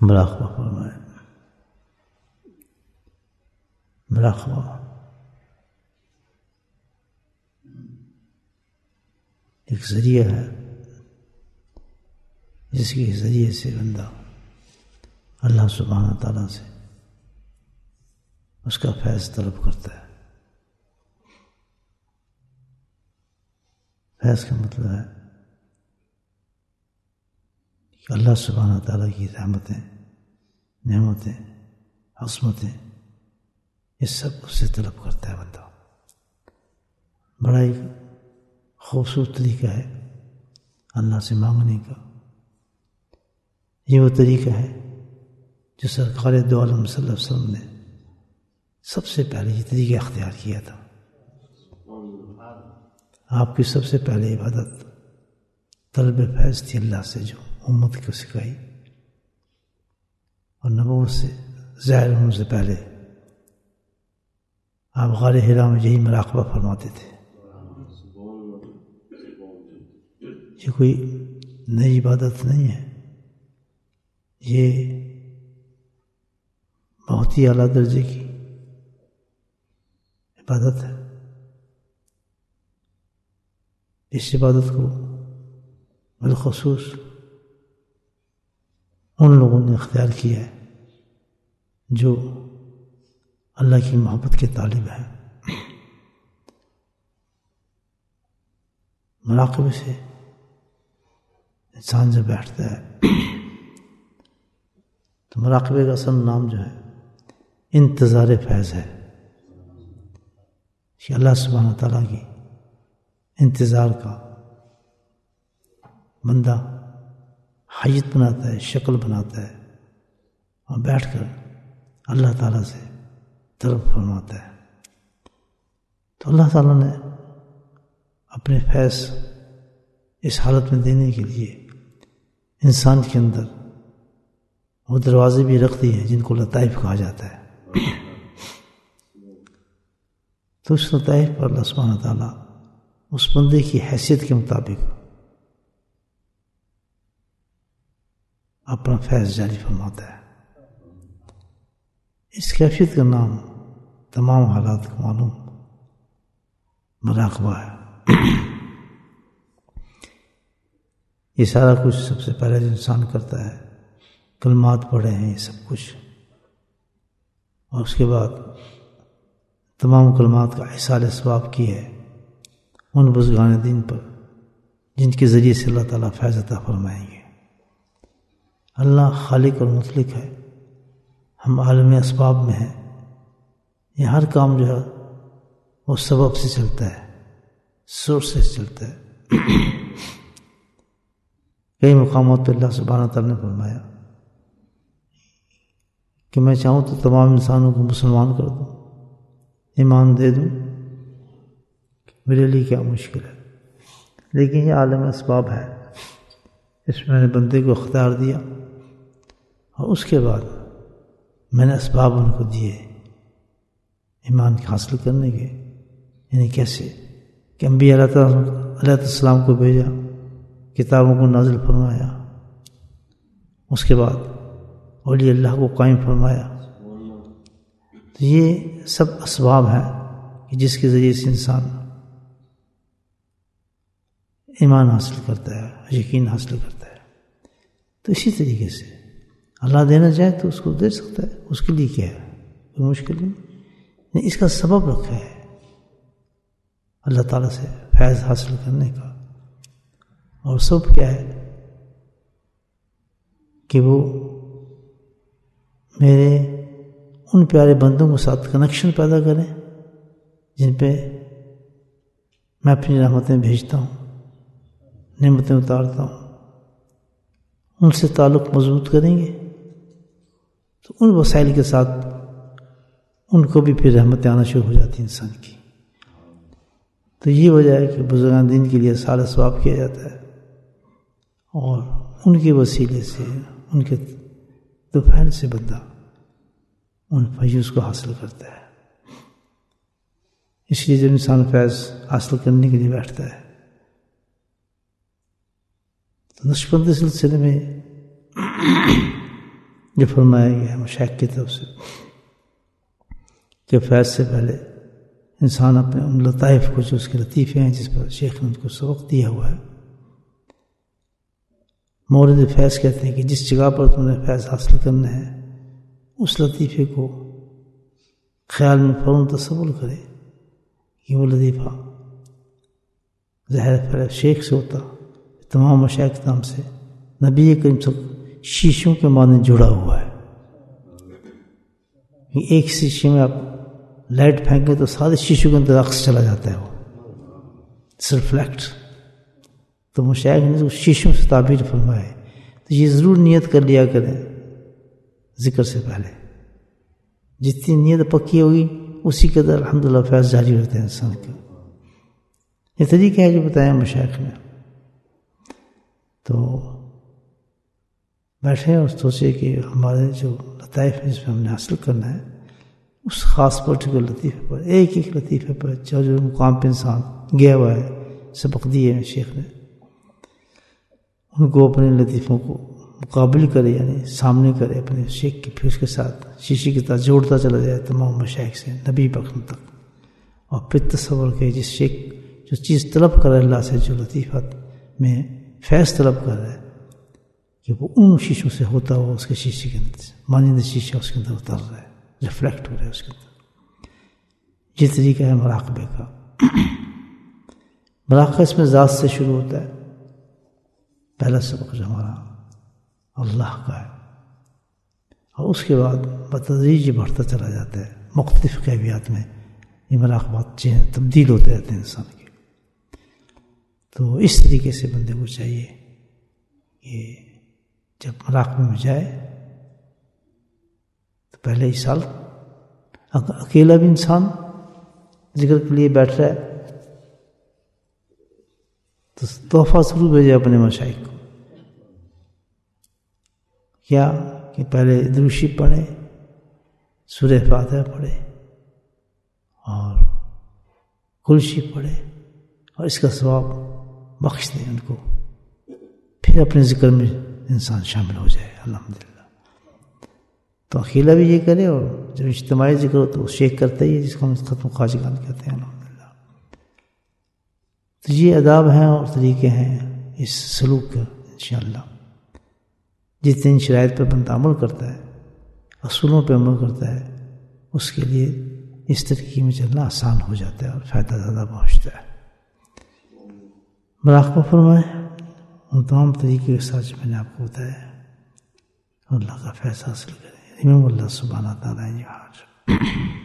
مراقبہ فرمائے. مراقبہ ایک ذریعہ ہے جس کے ذریعے سے بندہ اللہ سبحانہ تعالیٰ سے اس کا فیض طلب کرتا ہے. فیض کا مطلب ہے کہ اللہ سبحانہ تعالیٰ کی رحمتیں، نعمتیں، عصمتیں، یہ سب اس سے طلب کرتا ہے بندہ. بڑا ہی خوبصورت طریقہ ہے اللہ سے مانگنے کا. یہ وہ طریقہ ہے جو سرکار دو عالم صلی اللہ علیہ وسلم نے سب سے پہلے یہ طریقہ اختیار کیا تھا. آپ کی سب سے پہلے عبادت طلب فیض تھی اللہ سے، جو امت کو سکھائی، اور نبوت سے ظاہر ہونے سے پہلے آپ غار حرا میں یہی مراقبہ فرماتے تھے. یہ کوئی نئی عبادت نہیں ہے، یہ بہت ہی اعلیٰ درجے کی عبادت ہے. اس عبادت کو بالخصوص ان لوگوں نے اختیار کیا ہے جو اللہ کی محبت کے طالب ہیں. مراقبے سے انسان جب بیٹھتا ہے تو مراقبے کا اصل نام جو ہے انتظار فیض ہے، کہ اللہ سبحانہ تعالیٰ کی انتظار کا بندہ حیت بناتا ہے، شکل بناتا ہے، اور بیٹھ کر اللہ تعالیٰ سے طلب فرماتا ہے. تو اللہ تعالیٰ نے اپنے فیض اس حالت میں دینے کے لیے انسان کے اندر وہ دروازے بھی رکھ دیے ہیں جن کو لطائف کہا جاتا ہے. تو اس لطائف پر اللہ سبحانہ تعالیٰ اس بندے کی حیثیت کے مطابق اپنا فیض جاری فرماتا ہے. اس کیفیت کا نام تمام حالات کو معلوم مراقبہ ہے. یہ سارا کچھ سب سے پہلے جو انسان کرتا ہے، کلمات پڑھے ہیں یہ سب کچھ، اور اس کے بعد تمام کلمات کا احصال ثواب کی ہے ان بزرگان دین پر جن کے ذریعے سے اللہ تعالیٰ فیض عطا فرمائیں گے. اللہ خالق اور مطلق ہے، ہم عالم اسباب میں ہیں. یہ ہر کام جو ہے وہ سبب سے چلتا ہے، سورس سے چلتا ہے. کئی مقامات پہ اللہ سبحانہ تعالیٰ نے فرمایا کہ میں چاہوں تو تمام انسانوں کو مسلمان کر دوں، ایمان دے دوں، میرے لیے کیا مشکل ہے. لیکن یہ عالم اسباب ہے، اس میں نے بندے کو اختیار دیا، اور اس کے بعد میں نے اسباب ان کو دیے ایمان حاصل کرنے کے. یعنی کیسے کہ انبیاء علیہ السلام کو بھیجا، کتابوں کو نازل فرمایا، اس کے بعد اولیاء اللہ کو قائم فرمایا. تو یہ سب اسباب ہیں کہ جس کے ذریعے سے انسان ایمان حاصل کرتا ہے، یقین حاصل کرتا ہے. تو اسی طریقے سے اللہ دینا چاہے تو اس کو دے سکتا ہے، اس کے لیے کیا ہے، کوئی مشکل نہیں. اس کا سبب رکھا ہے اللہ تعالیٰ سے فیض حاصل کرنے کا. اور سب کیا ہے کہ وہ میرے ان پیارے بندوں کے ساتھ کنیکشن پیدا کریں جن پہ میں اپنی رحمتیں بھیجتا ہوں، نعمتیں اتارتا ہوں. ان سے تعلق مضبوط کریں گے تو ان وسائل کے ساتھ ان کو بھی پھر رحمتیں آنا شروع ہو جاتی ہیں انسان کی. تو یہ وجہ ہے کہ بزرگان دین کے لیے سارا ثواب کیا جاتا ہے، اور ان کے وسیلے سے، ان کے طفیل سے بندہ ان فیوز کو حاصل کرتا ہے. اس لیے جب انسان فیض حاصل کرنے کے لیے بیٹھتا ہے تو نقشبندی سلسلے میں جو فرمایا گیا ہے مشائخ کی طرف سے کہ فیض سے پہلے انسان اپنے ان لطائف کو جو اس کے لطیفے ہیں جس پر شیخ نے ان کو سبق دیا ہوا ہے، مورد فیض کہتے ہیں کہ جس جگہ پر تم نے فیض حاصل کرنا ہے اس لطیفے کو خیال میں فوراً تصور کرے کہ وہ لطیفہ ظاہر فیض شیخ سے ہوتا، تمام مشائخ کے نام سے نبی کریم صلی اللہ علیہ وسلم شیشوں کے معنی جڑا ہوا ہے کہ ایک شیشے میں آپ لائٹ پھینکیں تو سارے شیشوں کے اندر رقص چلا جاتا ہے، وہ ریفلیکٹ. تو مشائخ نے شیشوں سے تعبیر فرمایا ہے، تو یہ ضرور نیت کر لیا کریں ذکر سے پہلے. جتنی نیت پکی ہوگی اسی قدر الحمدللہ فیض جاری ہوتا ہے انسان کا. یہ طریقہ ہے جو بتایا مشائخ نے. تو بیٹھے اور سوچے کہ ہمارے جو لطائف ہیں جس میں ہم نے حاصل کرنا ہے اس خاص پرٹیکولر لطیفے پر، ایک ایک لطیفے پر جو مقام پہ انسان گیا ہوا ہے، سبق دیے ہیں شیخ نے، ان کو اپنے لطیفوں کو مقابل کرے، یعنی سامنے کرے اپنے شیخ کی، پھر اس کے ساتھ شیشے کی طرح جوڑتا چلا جائے تمام مشائخ سے نبی پاک تک. اور پھر تصور کہ جس شیخ جو چیز طلب کر رہا ہے اللہ سے، جو لطیفات میں فیض طلب کر رہا ہے، کہ وہ ان شیشوں سے ہوتا ہوا اس کے شیشے کے اندر مانند شیشہ اس کے اندر اتر رہا ہے، ریفلیکٹ ہو رہا ہے اس کے اندر. یہ طریقہ ہے مراقبے کا. مراقبہ اس میں ذات سے شروع ہوتا ہے. پہلا سبق جو ہمارا اللہ کا ہے، اور اس کے بعد بتدریج بڑھتا چلا جاتا ہے. مختلف کیفیات میں یہ مراقبات تبدیل ہوتے رہتے ہیں انسان کے. تو اس طریقے سے بندے کو چاہیے کہ جب مراقبے میں جائے تو پہلے ہی سال اکیلا بھی انسان ذکر کے لیے بیٹھ رہا ہے تو تحفہ ضرور بھیجے اپنے مشائخ کو. کیا کہ پہلے دروشی پڑھے، سورہ فاتحہ پڑھے اور کلشی پڑھے اور اس کا ثواب بخش دے ان کو، پھر اپنے ذکر میں انسان شامل ہو جائے الحمدللہ. تو اکیلا بھی یہ کرے، اور جب اجتماعی ذکر ہو تو شیخ کرتا ہی ہے جس کو ہم ختم خواجگان کہتے ہیں الحمدللہ. تو یہ آداب ہیں اور طریقے ہیں اس سلوک کا. انشاءاللہ جتنے ان شرائط پر بندہ عمل کرتا ہے، اصولوں پہ عمل کرتا ہے، اس کے لیے اس طریقے میں چلنا آسان ہو جاتا ہے اور فائدہ زیادہ پہنچتا ہے. مراقبہ فرمائے ان تمام طریقے کے ساتھ میں نے آپ کو بتایا، اللہ کا فیض حاصل کریں. امام اللہ سبحانہ تعالیٰ.